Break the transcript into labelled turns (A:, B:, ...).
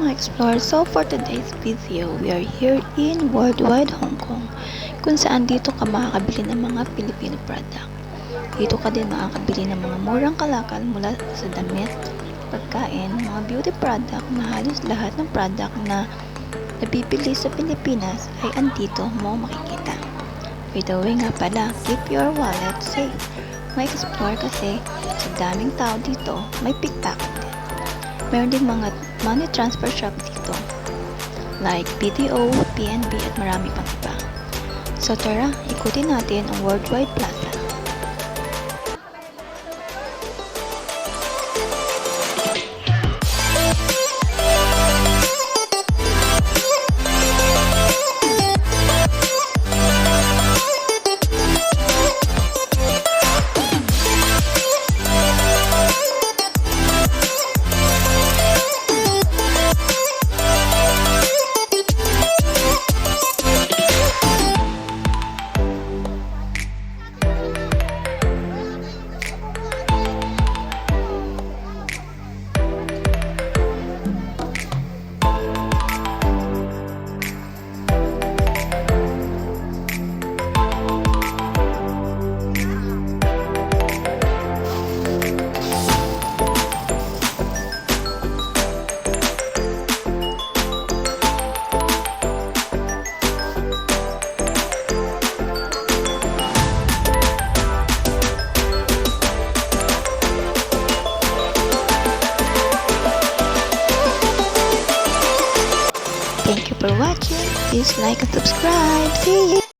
A: mga explorers, so for today's video, we are here in worldwide Hong Kong, kung saan dito ka makakabili ng mga Filipino product. Dito ka din makakabili ng mga murang kalakal mula sa damit, pagkain, mga beauty product na halos lahat ng product na nabibili sa Pilipinas ay andito mo makikita. By the way nga pala, keep your wallet safe. May explore kasi sa daming tao dito, may pickpocket. Meron din mga money transfer shop dito, like BDO, PNB at marami pang iba. So tara, ikutin natin ang Worldwide Plaza. Thank you for watching. Please like and subscribe. See you.